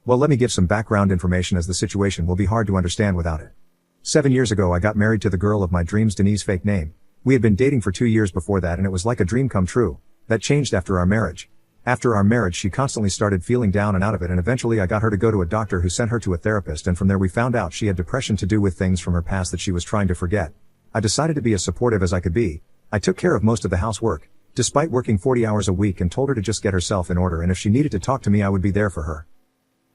Well, let me give some background information as the situation will be hard to understand without it. 7 years ago I got married to the girl of my dreams, Denise, fake name. We had been dating for 2 years before that and it was like a dream come true. That changed after our marriage. After our marriage she constantly started feeling down and out of it, and eventually I got her to go to a doctor who sent her to a therapist, and from there we found out she had depression to do with things from her past that she was trying to forget. I decided to be as supportive as I could be. I took care of most of the housework, despite working 40 hours a week, and told her to just get herself in order, and if she needed to talk to me I would be there for her.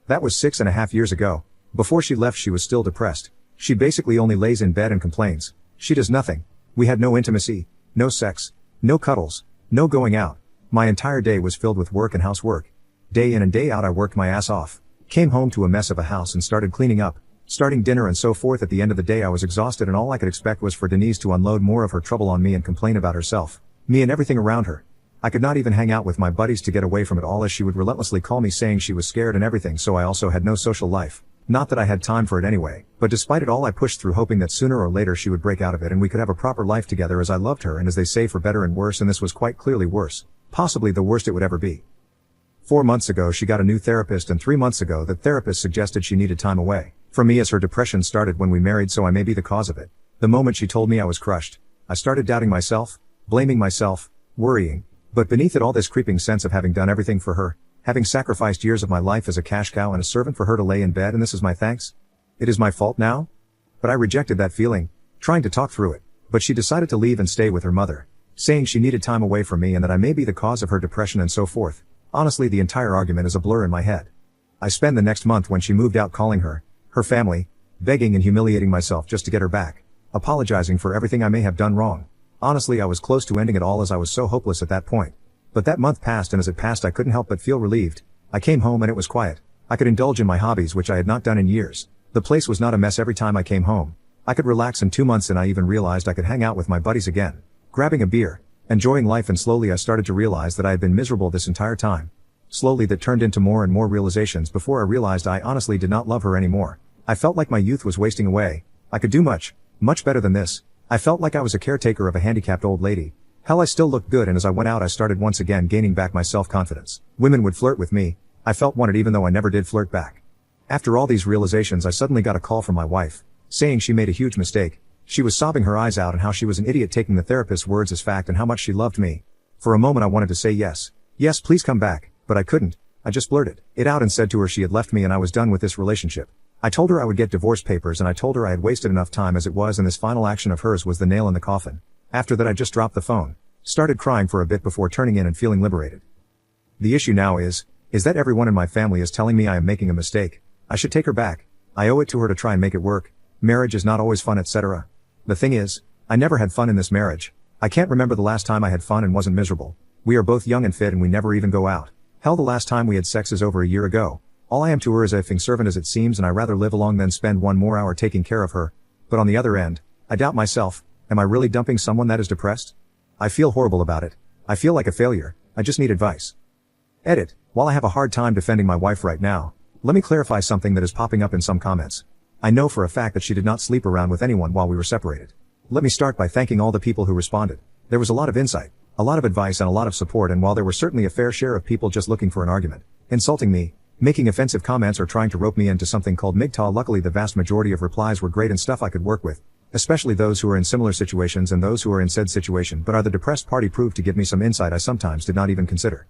That was 6.5 years ago. Before she left she was still depressed. She basically only lays in bed and complains. She does nothing. We had no intimacy, no sex, no cuddles, no going out. My entire day was filled with work and housework. Day in and day out I worked my ass off. Came home to a mess of a house and started cleaning up, starting dinner and so forth. At the end of the day I was exhausted, and all I could expect was for Denise to unload more of her trouble on me and complain about herself, me and everything around her. I could not even hang out with my buddies to get away from it all, as she would relentlessly call me saying she was scared and everything, so I also had no social life. Not that I had time for it anyway, but despite it all I pushed through, hoping that sooner or later she would break out of it and we could have a proper life together, as I loved her, and as they say, for better and worse, and this was quite clearly worse. Possibly the worst it would ever be. 4 months ago she got a new therapist, and 3 months ago that therapist suggested she needed time away from me as her depression started when we married, so I may be the cause of it. The moment she told me I was crushed, I started doubting myself, blaming myself, worrying. But beneath it all, this creeping sense of having done everything for her, having sacrificed years of my life as a cash cow and a servant for her to lay in bed, and this is my thanks? It is my fault now? But I rejected that feeling, trying to talk through it. But she decided to leave and stay with her mother, saying she needed time away from me and that I may be the cause of her depression and so forth. Honestly, the entire argument is a blur in my head. I spent the next month when she moved out calling her family, begging and humiliating myself just to get her back, apologizing for everything I may have done wrong. Honestly, I was close to ending it all, as I was so hopeless at that point. But that month passed, and as it passed I couldn't help but feel relieved. I came home and it was quiet. I could indulge in my hobbies, which I had not done in years. The place was not a mess every time I came home. I could relax in 2 months, and I even realized I could hang out with my buddies again, grabbing a beer, enjoying life, and slowly I started to realize that I had been miserable this entire time. Slowly that turned into more and more realizations before I realized I honestly did not love her anymore. I felt like my youth was wasting away. I could do much better than this. I felt like I was a caretaker of a handicapped old lady. Hell, I still looked good, and as I went out I started once again gaining back my self-confidence. Women would flirt with me. I felt wanted even though I never did flirt back. After all these realizations I suddenly got a call from my wife, saying she made a huge mistake. She was sobbing her eyes out and how she was an idiot, taking the therapist's words as fact, and how much she loved me. For a moment I wanted to say yes, please come back, but I couldn't. I just blurted it out and said to her she had left me and I was done with this relationship. I told her I would get divorce papers, and I told her I had wasted enough time as it was, and this final action of hers was the nail in the coffin. After that I just dropped the phone, started crying for a bit before turning in and feeling liberated. The issue now is that everyone in my family is telling me I am making a mistake. I should take her back. I owe it to her to try and make it work. Marriage is not always fun, etc. The thing is, I never had fun in this marriage. I can't remember the last time I had fun and wasn't miserable. We are both young and fit and we never even go out. Hell, the last time we had sex is over a year ago. All I am to her is a effing servant, as it seems, and I rather live along than spend one more hour taking care of her. But on the other end, I doubt myself. Am I really dumping someone that is depressed? I feel horrible about it. I feel like a failure. I just need advice. Edit. While I have a hard time defending my wife right now, let me clarify something that is popping up in some comments. I know for a fact that she did not sleep around with anyone while we were separated. Let me start by thanking all the people who responded. There was a lot of insight, a lot of advice, and a lot of support, and while there were certainly a fair share of people just looking for an argument, insulting me, making offensive comments, or trying to rope me into something called MGTOW, luckily the vast majority of replies were great and stuff I could work with, especially those who are in similar situations and those who are in said situation but are the depressed party proved to give me some insight I sometimes did not even consider.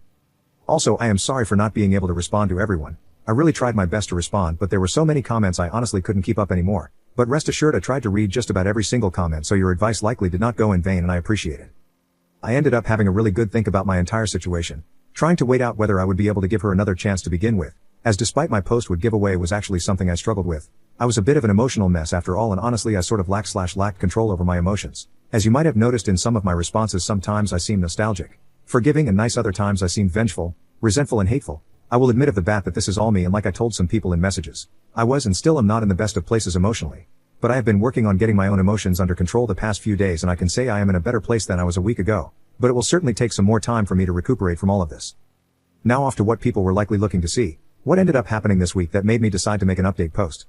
Also, I am sorry for not being able to respond to everyone. I really tried my best to respond, but there were so many comments I honestly couldn't keep up anymore. But rest assured I tried to read just about every single comment, so your advice likely did not go in vain and I appreciate it. I ended up having a really good think about my entire situation, trying to wait out whether I would be able to give her another chance to begin with, as despite my post would give away was actually something I struggled with. I was a bit of an emotional mess after all, and honestly I sort of lacked control over my emotions. As you might have noticed in some of my responses, sometimes I seem nostalgic, forgiving, and nice, other times I seem vengeful, resentful, and hateful. I will admit of the bat that this is all me, and like I told some people in messages, I was and still am not in the best of places emotionally. But I have been working on getting my own emotions under control the past few days, and I can say I am in a better place than I was a week ago. But it will certainly take some more time for me to recuperate from all of this. Now off to what people were likely looking to see. What ended up happening this week that made me decide to make an update post?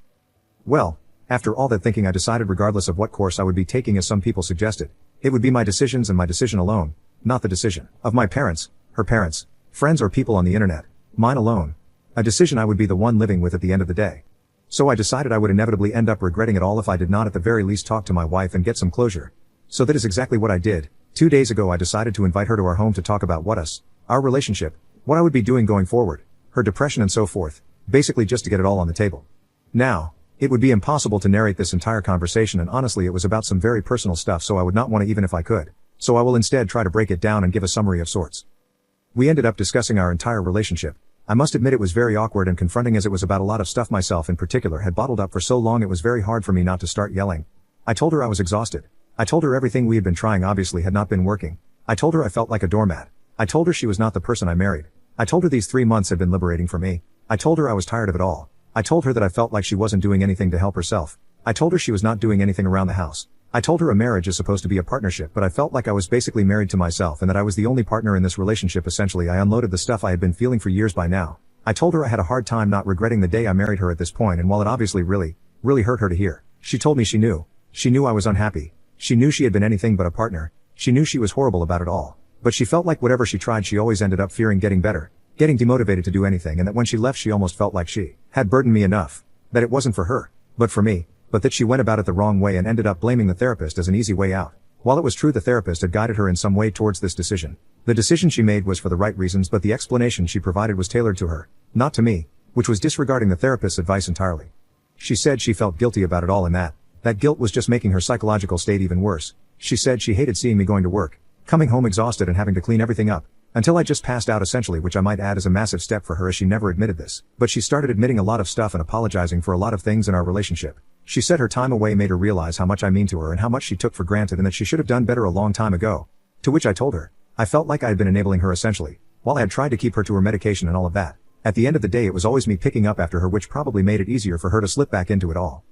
Well, after all that thinking, I decided regardless of what course I would be taking, as some people suggested, it would be my decisions and my decision alone, not the decision of my parents, her parents, friends, or people on the internet. Mine alone. A decision I would be the one living with at the end of the day. So I decided I would inevitably end up regretting it all if I did not at the very least talk to my wife and get some closure. So that is exactly what I did. 2 days ago I decided to invite her to our home to talk about our relationship, what I would be doing going forward, her depression and so forth, basically just to get it all on the table. Now, it would be impossible to narrate this entire conversation, and honestly it was about some very personal stuff, so I would not want to even if I could. So I will instead try to break it down and give a summary of sorts. We ended up discussing our entire relationship. I must admit it was very awkward and confronting, as it was about a lot of stuff myself in particular had bottled up for so long it was very hard for me not to start yelling. I told her I was exhausted. I told her everything we had been trying obviously had not been working. I told her I felt like a doormat. I told her she was not the person I married. I told her these 3 months had been liberating for me. I told her I was tired of it all. I told her that I felt like she wasn't doing anything to help herself. I told her she was not doing anything around the house. I told her a marriage is supposed to be a partnership, but I felt like I was basically married to myself and that I was the only partner in this relationship. Essentially, I unloaded the stuff I had been feeling for years by now. I told her I had a hard time not regretting the day I married her at this point, and while it obviously really hurt her to hear, she told me she knew. She knew I was unhappy. She knew she had been anything but a partner. She knew she was horrible about it all. But she felt like whatever she tried she always ended up fearing getting better, getting demotivated to do anything, and that when she left she almost felt like she had burdened me enough. That it wasn't for her, but for me, but that she went about it the wrong way and ended up blaming the therapist as an easy way out. While it was true the therapist had guided her in some way towards this decision, the decision she made was for the right reasons, but the explanation she provided was tailored to her, not to me, which was disregarding the therapist's advice entirely. She said she felt guilty about it all and that guilt was just making her psychological state even worse. She said she hated seeing me going to work, coming home exhausted and having to clean everything up, until I just passed out essentially, which I might add is a massive step for her, as she never admitted this, but she started admitting a lot of stuff and apologizing for a lot of things in our relationship. She said her time away made her realize how much I mean to her and how much she took for granted, and that she should have done better a long time ago. To which I told her, I felt like I had been enabling her essentially, while I had tried to keep her to her medication and all of that. At the end of the day it was always me picking up after her, which probably made it easier for her to slip back into it all.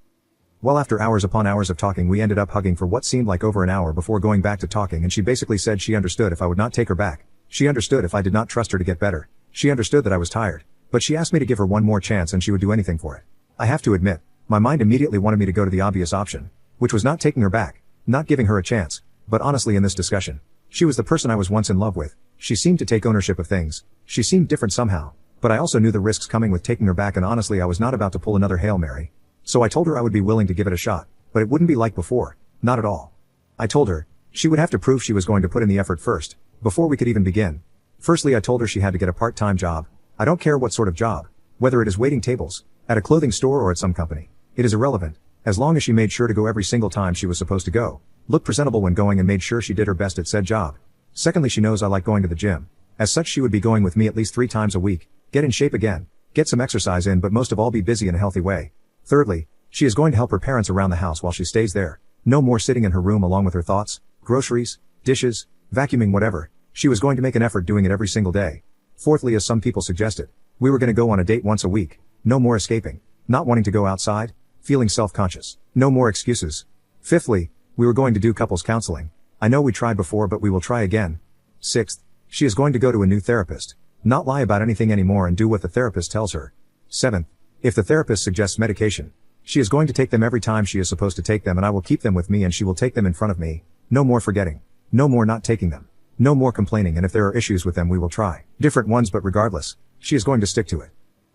Well, after hours upon hours of talking we ended up hugging for what seemed like over an hour before going back to talking, and she basically said she understood if I would not take her back. She understood if I did not trust her to get better. She understood that I was tired, but she asked me to give her one more chance and she would do anything for it. I have to admit, my mind immediately wanted me to go to the obvious option, which was not taking her back, not giving her a chance, but honestly in this discussion, she was the person I was once in love with. She seemed to take ownership of things. She seemed different somehow, but I also knew the risks coming with taking her back, and honestly I was not about to pull another Hail Mary. So I told her I would be willing to give it a shot, but it wouldn't be like before, not at all. I told her she would have to prove she was going to put in the effort first, before we could even begin. Firstly, I told her she had to get a part-time job. I don't care what sort of job, whether it is waiting tables, at a clothing store or at some company. It is irrelevant, as long as she made sure to go every single time she was supposed to go, look presentable when going, and made sure she did her best at said job. Secondly, she knows I like going to the gym. As such, she would be going with me at least 3 times a week, get in shape again, get some exercise in, but most of all be busy in a healthy way. Thirdly, she is going to help her parents around the house while she stays there. No more sitting in her room along with her thoughts, groceries, dishes, vacuuming, whatever. She was going to make an effort doing it every single day. Fourthly, as some people suggested, we were going to go on a date once a week. No more escaping, not wanting to go outside, feeling self-conscious. No more excuses. Fifthly, we were going to do couples counseling. I know we tried before, but we will try again. Sixth, she is going to go to a new therapist, not lie about anything anymore and do what the therapist tells her. Seventh, if the therapist suggests medication, she is going to take them every time she is supposed to take them, and I will keep them with me and she will take them in front of me. No more forgetting. No more not taking them. No more complaining, and if there are issues with them we will try different ones, but regardless, she is going to stick to it.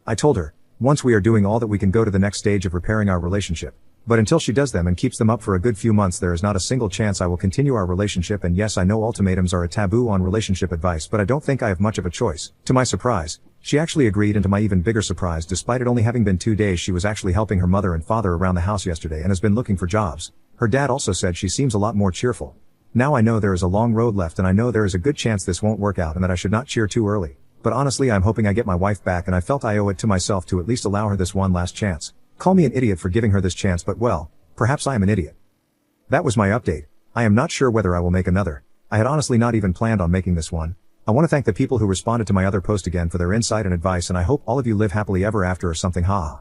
I told her, once we are doing all that we can go to the next stage of repairing our relationship. But until she does them and keeps them up for a good few months, there is not a single chance I will continue our relationship. And yes, I know ultimatums are a taboo on relationship advice, but I don't think I have much of a choice. To my surprise, she actually agreed, and to my even bigger surprise, despite it only having been 2 days, she was actually helping her mother and father around the house yesterday and has been looking for jobs. Her dad also said she seems a lot more cheerful. Now I know there is a long road left, and I know there is a good chance this won't work out and that I should not cheer too early. But honestly, I'm hoping I get my wife back, and I felt I owe it to myself to at least allow her this one last chance. Call me an idiot for giving her this chance, but well, perhaps I am an idiot. That was my update. I am not sure whether I will make another. I had honestly not even planned on making this one. I want to thank the people who responded to my other post again for their insight and advice, and I hope all of you live happily ever after or something. Haha.